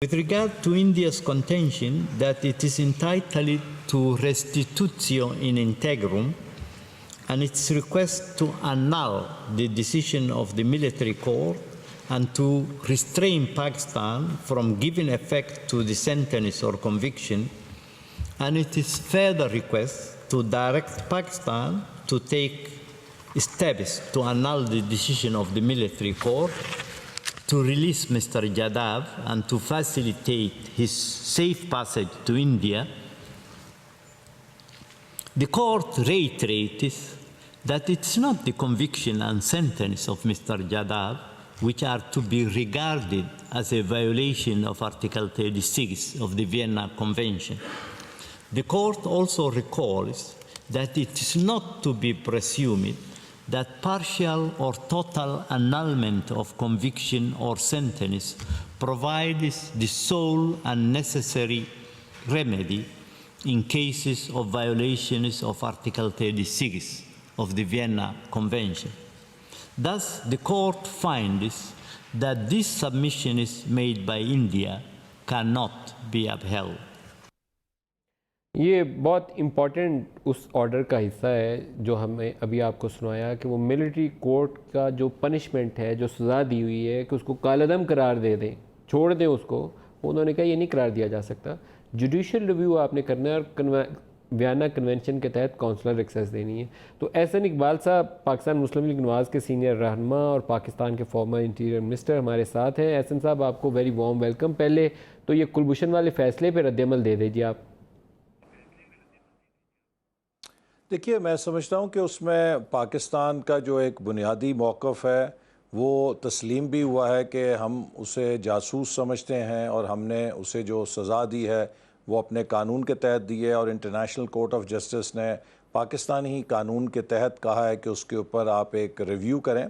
With regard to India's contention that it is entitled to restitutio in integrum and its request to annul the decision of the military court and to restrain Pakistan from giving effect to the sentence or conviction, and it is further request to direct Pakistan to take steps to annul the decision of the military court, to release Mr. Jadhav and to facilitate his safe passage to India. The court reiterates that it's not the conviction and sentence of Mr. Jadhav which are to be regarded as a violation of Article 36 of the Vienna Convention. The court also recalls that it is not to be presumed that partial or total annulment of conviction or sentence provides the sole and necessary remedy in cases of violations of Article 36 of the Vienna Convention. Thus, the court finds that these submissions made by India cannot be upheld. یہ بہت important اس order کا حصہ ہے جو ہمیں ابھی آپ کو سنایا کہ وہ ملٹری کورٹ کا جو پنشمنٹ ہے، جو سزا دی ہوئی ہے کہ اس کو کالعدم قرار دے دیں، چھوڑ دیں اس کو، انہوں نے کہا یہ نہیں قرار دیا جا سکتا. جوڈیشل ریویو آپ نے کرنا ہے اور ویانا کنونشن کے تحت کونسلر ایکسیس دینی ہے. تو احسن اقبال صاحب پاکستان مسلم لیگ نواز کے سینئر رہنما اور پاکستان کے فارمر انٹیریئر منسٹر ہمارے ساتھ ہیں. احسن صاحب آپ کو ویری وارم ویلکم. پہلے تو یہ کلبھوشن والے فیصلے پہ رد عمل دے دیجیے آپ. دیکھیے، میں سمجھتا ہوں کہ اس میں پاکستان کا جو ایک بنیادی موقف ہے وہ تسلیم بھی ہوا ہے کہ ہم اسے جاسوس سمجھتے ہیں اور ہم نے اسے جو سزا دی ہے وہ اپنے قانون کے تحت دی ہے، اور انٹرنیشنل کورٹ آف جسٹس نے پاکستانی قانون کے تحت کہا ہے کہ اس کے اوپر آپ ایک ریویو کریں.